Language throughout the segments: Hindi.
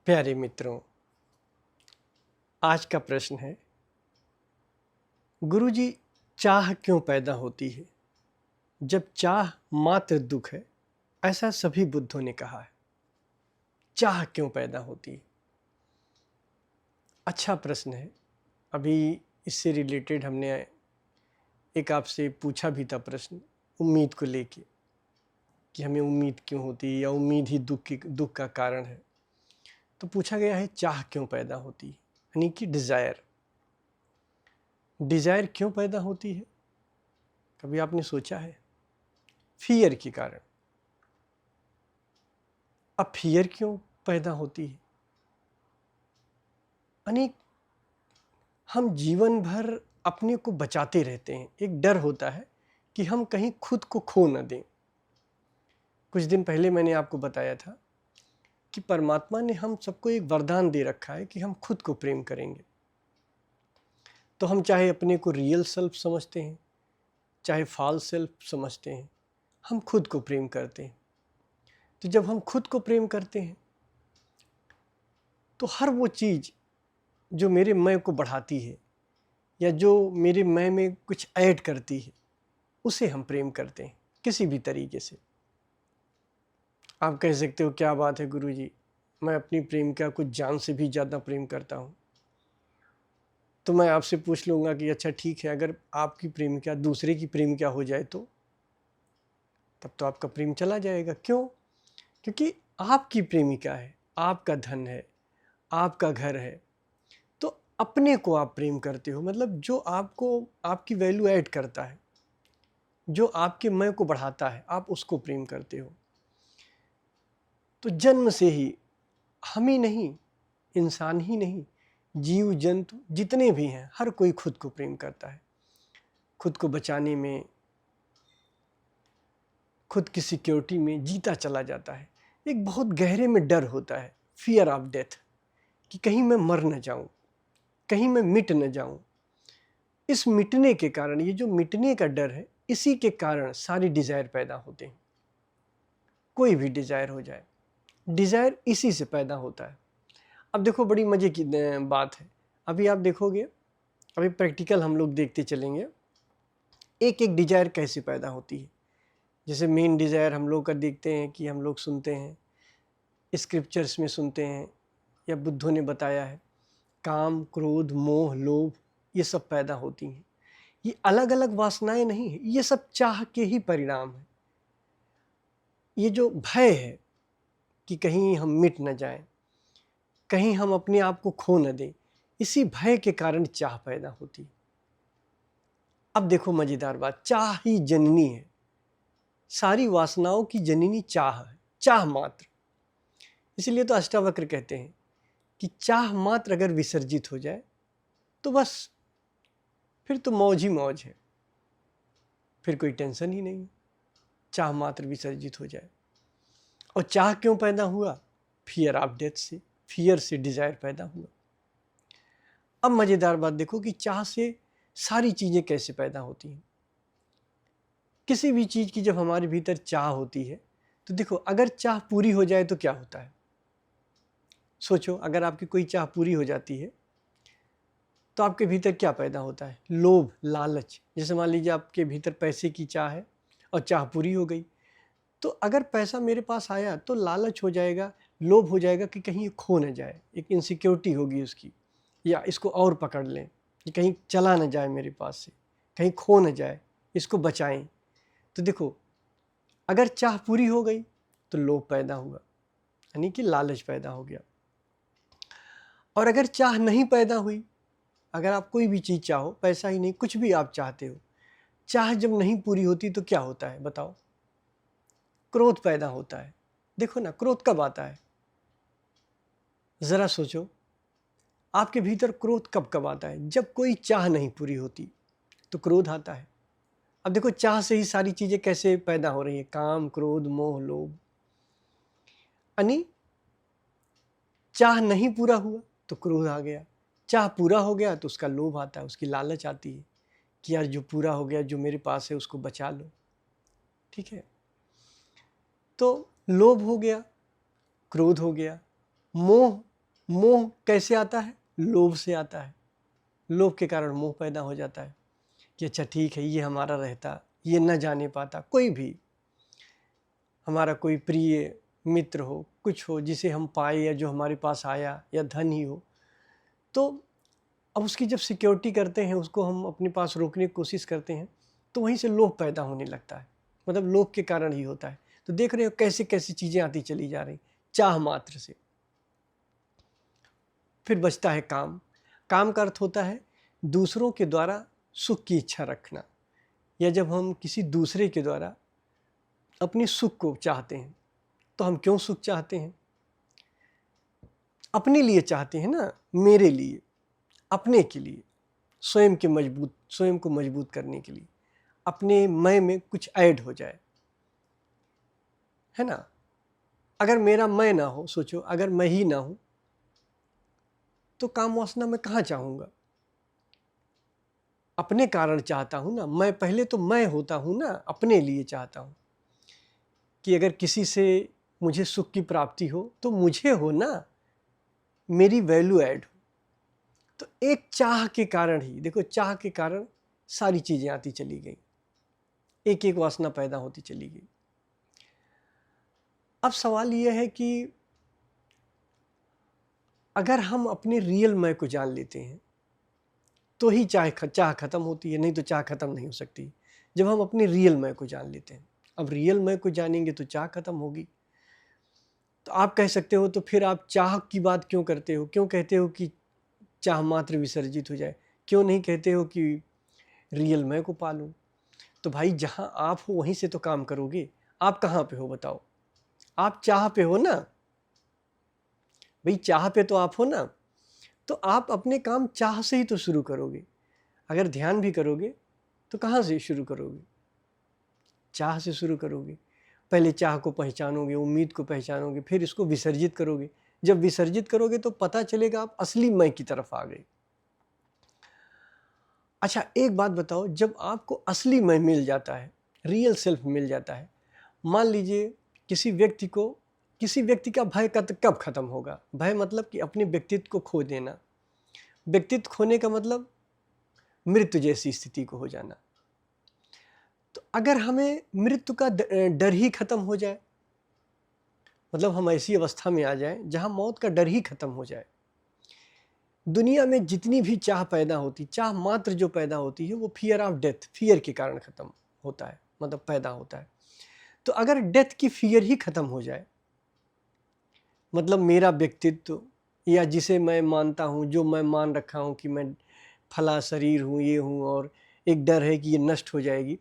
प्यारे मित्रों, आज का प्रश्न है, गुरुजी, चाह क्यों पैदा होती है जब चाह मात्र दुख है? ऐसा सभी बुद्धों ने कहा है। चाह क्यों पैदा होती है? अच्छा प्रश्न है। अभी इससे रिलेटेड हमने एक आपसे पूछा भी था प्रश्न, उम्मीद को लेके, कि हमें उम्मीद क्यों होती है या उम्मीद ही दुख का कारण है। तो पूछा गया है, चाह क्यों पैदा होती है, यानी कि डिज़ायर क्यों पैदा होती है? कभी आपने सोचा है? फियर के कारण। अब फियर क्यों पैदा होती है? अनेक हम जीवन भर अपने को बचाते रहते हैं। एक डर होता है कि हम कहीं खुद को खो न दें। कुछ दिन पहले मैंने आपको बताया था कि परमात्मा ने हम सबको एक वरदान दे रखा है कि हम खुद को प्रेम करेंगे। तो हम चाहे अपने को रियल सेल्फ समझते हैं, चाहे फॉल्स सेल्फ समझते हैं, हम खुद को प्रेम करते हैं। तो जब हम खुद को प्रेम करते हैं तो हर वो चीज़ जो मेरे मैं को बढ़ाती है या जो मेरे मैं में कुछ ऐड करती है, उसे हम प्रेम करते हैं किसी भी तरीके से। आप कह सकते हो, क्या बात है गुरुजी, मैं अपनी प्रेमिका को जान से भी ज़्यादा प्रेम करता हूँ। तो मैं आपसे पूछ लूँगा कि अच्छा ठीक है, अगर आपकी प्रेमिका दूसरे की प्रेमिका हो जाए तो तब तो आपका प्रेम चला जाएगा। क्यों? क्योंकि आपकी प्रेमिका है, आपका धन है, आपका घर है, तो अपने को आप प्रेम करते हो। मतलब जो आपको आपकी वैल्यू ऐड करता है, जो आपके मैं को बढ़ाता है, आप उसको प्रेम करते हो। तो जन्म से ही हम ही नहीं, इंसान ही नहीं, जीव जंतु जितने भी हैं, हर कोई खुद को प्रेम करता है। खुद को बचाने में, खुद की सिक्योरिटी में जीता चला जाता है। एक बहुत गहरे में डर होता है, फियर ऑफ डेथ, कि कहीं मैं मर न जाऊं, कहीं मैं मिट न जाऊं। इस मिटने के कारण, ये जो मिटने का डर है, इसी के कारण सारी डिज़ायर पैदा होते हैं। कोई भी डिज़ायर हो जाए, डिज़ायर इसी से पैदा होता है। अब देखो, बड़ी मज़े की बात है। अभी आप देखोगे, अभी प्रैक्टिकल हम लोग देखते चलेंगे, एक एक डिज़ायर कैसे पैदा होती है। जैसे मेन डिज़ायर हम लोग का देखते हैं कि हम लोग सुनते हैं, स्क्रिप्चर्स में सुनते हैं या बुद्धों ने बताया है, काम, क्रोध, मोह, लोभ, ये सब पैदा होती हैं। ये अलग अलग वासनाएं नहीं है, ये सब चाह के ही परिणाम है। ये जो भय है कि कहीं हम मिट न जाएं, कहीं हम अपने आप को खो न दें, इसी भय के कारण चाह पैदा होती है। अब देखो मजेदार बात, चाह ही जननी है। सारी वासनाओं की जननी चाह है, चाह मात्र। इसलिए तो अष्टावक्र कहते हैं कि चाह मात्र अगर विसर्जित हो जाए तो बस फिर तो मौज ही मौज है, फिर कोई टेंशन ही नहीं। चाह मात्र विसर्जित हो जाए। और चाह क्यों पैदा हुआ? फियर ऑफ डेथ से, फियर से डिजायर पैदा हुआ। अब मजेदार बात देखो कि चाह से सारी चीजें कैसे पैदा होती हैं। किसी भी चीज की जब हमारे भीतर चाह होती है तो देखो, अगर चाह पूरी हो जाए तो क्या होता है? सोचो, अगर आपकी कोई चाह पूरी हो जाती है तो आपके भीतर क्या पैदा होता है? लोभ, लालच। जैसे मान लीजिए आपके भीतर पैसे की चाह है और चाह पूरी हो गई, तो अगर पैसा मेरे पास आया तो लालच हो जाएगा, लोभ हो जाएगा कि कहीं ये खो न जाए, एक इनसिक्योरिटी होगी उसकी, या इसको और पकड़ लें कि कहीं चला न जाए मेरे पास से, कहीं खो न जाए, इसको बचाएं। तो देखो, अगर चाह पूरी हो गई तो लोभ पैदा हुआ, यानी कि लालच पैदा हो गया। और अगर चाह नहीं पैदा हुई, अगर आप कोई भी चीज़ चाहो, पैसा ही नहीं, कुछ भी आप चाहते हो, चाह जब नहीं पूरी होती तो क्या होता है बताओ? क्रोध पैदा होता है। देखो ना, क्रोध कब आता है? ज़रा सोचो, आपके भीतर क्रोध कब कब आता है? जब कोई चाह नहीं पूरी होती तो क्रोध आता है। अब देखो, चाह से ही सारी चीज़ें कैसे पैदा हो रही है, काम, क्रोध, मोह, लोभ। यानी चाह नहीं पूरा हुआ तो क्रोध आ गया, चाह पूरा हो गया तो उसका लोभ आता है, उसकी लालच आती है कि यार जो पूरा हो गया, जो मेरे पास है उसको बचा लो। ठीक है, तो लोभ हो गया, क्रोध हो गया, मोह मोह कैसे आता है? लोभ से आता है। लोभ के कारण मोह पैदा हो जाता है कि अच्छा ठीक है, ये हमारा रहता, ये न जाने पाता। कोई भी हमारा कोई प्रिय मित्र हो, कुछ हो जिसे हम पाए या जो हमारे पास आया, या धन ही हो, तो अब उसकी जब सिक्योरिटी करते हैं, उसको हम अपने पास रोकने की कोशिश करते हैं, तो वहीं से लोभ पैदा होने लगता है। मतलब लोभ के कारण ही होता है। तो देख रहे हो कैसे कैसी चीज़ें आती चली जा रही, चाह मात्र से। फिर बचता है काम। काम का अर्थ होता है दूसरों के द्वारा सुख की इच्छा रखना, या जब हम किसी दूसरे के द्वारा अपनी सुख को चाहते हैं। तो हम क्यों सुख चाहते हैं? अपने लिए चाहते हैं ना, मेरे लिए, अपने के लिए, स्वयं को मजबूत करने के लिए, अपने मैं में कुछ ऐड हो जाए, है ना। अगर मेरा मैं ना हो, सोचो अगर मैं ही ना हूं, तो काम वासना मैं कहाँ चाहूँगा? अपने कारण चाहता हूँ ना, मैं पहले तो मैं होता हूँ ना, अपने लिए चाहता हूँ कि अगर किसी से मुझे सुख की प्राप्ति हो तो मुझे हो ना, मेरी वैल्यू ऐड हो। तो एक चाह के कारण ही, देखो चाह के कारण सारी चीज़ें आती चली गई, एक एक वासना पैदा होती चली गई। अब सवाल यह है कि अगर हम अपने रियल मैं को जान लेते हैं तो ही चाह खत्म होती है, नहीं तो चाह खत्म नहीं हो सकती। जब हम अपने रियल मैं को जान लेते हैं, अब रियल मैं को जानेंगे तो चाह खत्म होगी। तो आप कह सकते हो तो फिर आप चाह की बात क्यों करते हो? क्यों कहते हो कि चाह मात्र विसर्जित हो जाए? क्यों नहीं कहते हो कि रियल मैं को पालूं? तो भाई जहां आप हो वहीं से तो काम करोगे। आप कहाँ पे हो बताओ? आप चाह पे हो ना भाई, चाह पे तो आप हो ना। तो आप अपने काम चाह से ही तो शुरू करोगे। अगर ध्यान भी करोगे तो कहाँ से शुरू करोगे? चाह से शुरू करोगे। पहले चाह को पहचानोगे, उम्मीद को पहचानोगे, फिर इसको विसर्जित करोगे। जब विसर्जित करोगे तो पता चलेगा आप असली मैं की तरफ आ गए। अच्छा एक बात बताओ, जब आपको असली मैं मिल जाता है, रियल सेल्फ मिल जाता है, मान लीजिए किसी व्यक्ति का भय कब खत्म होगा? भय मतलब कि अपने व्यक्तित्व को खो देना। व्यक्तित्व खोने का मतलब मृत्यु जैसी स्थिति को हो जाना। तो अगर हमें मृत्यु का डर ही खत्म हो जाए, मतलब हम ऐसी अवस्था में आ जाएं जहां मौत का डर ही खत्म हो जाए, दुनिया में जितनी भी चाह पैदा होती, चाह मात्र जो पैदा होती है, वो फियर ऑफ डेथ, फियर के कारण खत्म होता है, मतलब पैदा होता है। तो अगर डेथ की फियर ही खत्म हो जाए, मतलब मेरा व्यक्तित्व या जिसे मैं मानता हूँ, जो मैं मान रखा हूँ कि मैं फला शरीर हूँ, ये हूँ, और एक डर है कि ये नष्ट हो जाएगी,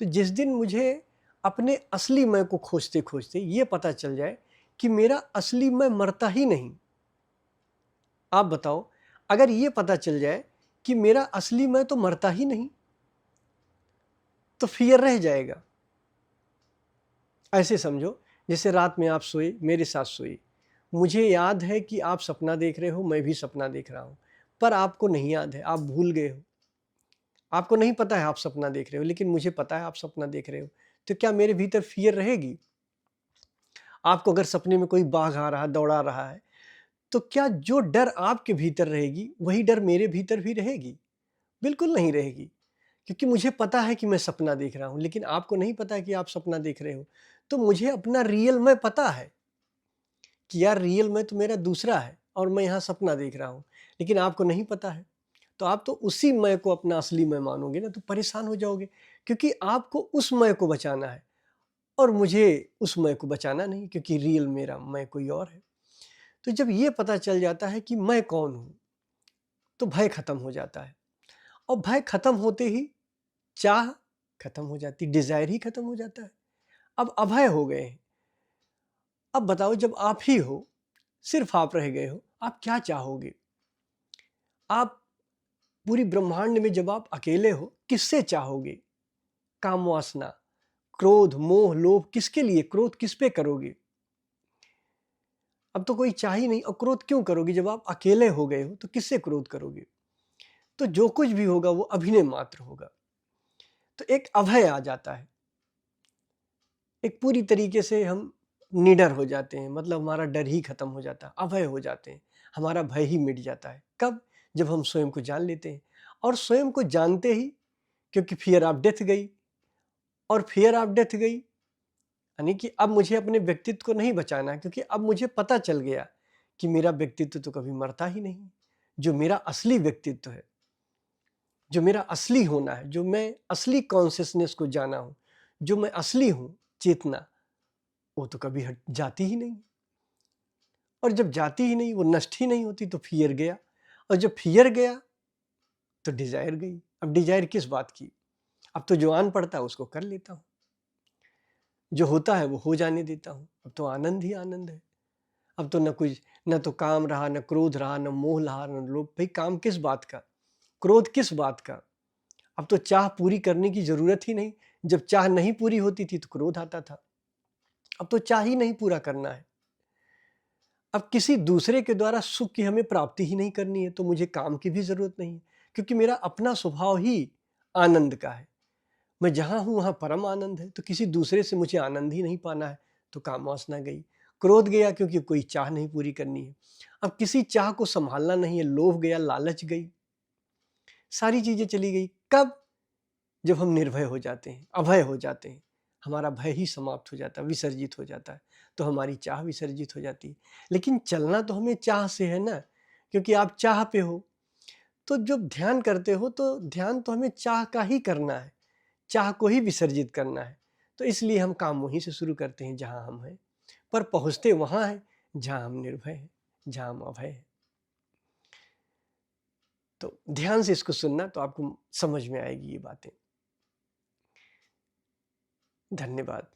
तो जिस दिन मुझे अपने असली मैं को खोजते खोजते ये पता चल जाए कि मेरा असली मैं मरता ही नहीं, आप बताओ, अगर ये पता चल जाए कि मेरा असली मैं तो मरता ही नहीं, तो फियर रह जाएगा। ऐसे समझो जैसे रात में आप सोए, मेरे साथ सोए, मुझे याद है कि आप सपना देख रहे हो, मैं भी सपना देख रहा हूं, पर आपको नहीं याद है, आप भूल गए हो। आपको नहीं पता है आप सपना देख रहे हो, लेकिन मुझे पता है आप सपना देख रहे हो। तो क्या मेरे भीतर फियर रहेगी? आपको अगर सपने में कोई बाघ आ रहा, दौड़ा रहा है, तो क्या जो डर आपके भीतर रहेगी वही डर मेरे भीतर भी रहेगी? बिल्कुल नहीं रहेगी, क्योंकि मुझे पता है कि मैं सपना देख रहा हूं, लेकिन आपको नहीं पता है कि आप सपना देख रहे हो। तो मुझे अपना रियल मैं पता है कि यार रियल मैं तो मेरा दूसरा है और मैं यहाँ सपना देख रहा हूँ, लेकिन आपको नहीं पता है। तो आप तो उसी मैं को अपना असली मैं मानोगे ना, तो परेशान हो जाओगे, क्योंकि आपको उस मैं को बचाना है और मुझे उस मैं को बचाना नहीं, क्योंकि रियल मेरा मैं कोई और है। तो जब ये पता चल जाता है कि मैं कौन हूँ, तो भय खत्म हो जाता है, और भय खत्म होते ही चाह खत्म हो जाती, डिजायर ही खत्म हो जाता है। अब अभय हो गए हैं। अब बताओ, जब आप ही हो, सिर्फ आप रह गए हो, आप क्या चाहोगे? आप पूरी ब्रह्मांड में जब आप अकेले हो, किससे चाहोगे? काम वासना, क्रोध, मोह, लोभ, किसके लिए? क्रोध किस पे करोगे? अब तो कोई चाह ही नहीं, और क्रोध क्यों करोगे? जब आप अकेले हो गए हो तो किससे क्रोध करोगे? तो जो कुछ भी होगा वो अभिनय मात्र होगा। तो एक अभय आ जाता है, एक पूरी तरीके से हम निडर हो जाते हैं, मतलब हमारा डर ही खत्म हो जाता है, अभय हो जाते हैं, हमारा भय ही मिट जाता है। कब? जब हम स्वयं को जान लेते हैं। और स्वयं को जानते ही, क्योंकि फियर ऑफ डेथ गई, और फियर ऑफ डेथ गई यानी कि अब मुझे अपने व्यक्तित्व को नहीं बचाना है, क्योंकि अब मुझे पता चल गया कि मेरा व्यक्तित्व तो कभी मरता ही नहीं। जो मेरा असली व्यक्तित्व है, जो मेरा असली होना है, जो मैं असली कॉन्शियसनेस को जाना हूं, जो मैं असली हूं, चेतना, वो तो कभी हट जाती ही नहीं। और जब जाती ही नहीं, वो नष्ट ही नहीं होती, तो फियर गया। और जब फियर गया तो डिजायर गई। अब डिजायर किस बात की? अब तो जो आन पड़ता है उसको कर लेता हूं, जो होता है वो हो जाने देता हूं। अब तो आनंद ही आनंद है। अब तो न कुछ, न तो काम रहा, न क्रोध रहा, न मोह रहा, न लोभ। भाई काम किस बात का, क्रोध किस बात का? अब तो चाह पूरी करने की जरूरत ही नहीं। जब चाह नहीं पूरी होती थी तो क्रोध आता था। अब तो चाह ही नहीं पूरा करना है। अब किसी दूसरे के द्वारा सुख की हमें प्राप्ति ही नहीं करनी है, तो मुझे काम की भी जरूरत नहीं है, क्योंकि मेरा अपना स्वभाव ही आनंद का है। मैं जहां हूं वहां परम आनंद है, तो किसी दूसरे से मुझे आनंद ही नहीं पाना है, तो काम वासना गई। क्रोध गया क्योंकि कोई चाह नहीं पूरी करनी है। अब किसी चाह को संभालना नहीं है, लोभ गया, लालच गई, सारी चीजें चली गई। कब? जब हम निर्भय हो जाते हैं, अभय हो जाते हैं, हमारा भय ही समाप्त हो जाता है, विसर्जित हो जाता है, तो हमारी चाह विसर्जित हो जाती है। लेकिन चलना तो हमें चाह से है ना, क्योंकि आप चाह पे हो। तो जब ध्यान करते हो तो ध्यान तो हमें चाह का ही करना है, चाह को ही विसर्जित करना है। तो इसलिए हम काम वहीं से शुरू करते हैं जहां हम हैं, पर पहुंचते वहां हैं जहां हम निर्भय हैं, जहां हम अभय हैं। तो ध्यान से इसको सुनना, तो आपको समझ में आएगी ये बातें। धन्यवाद।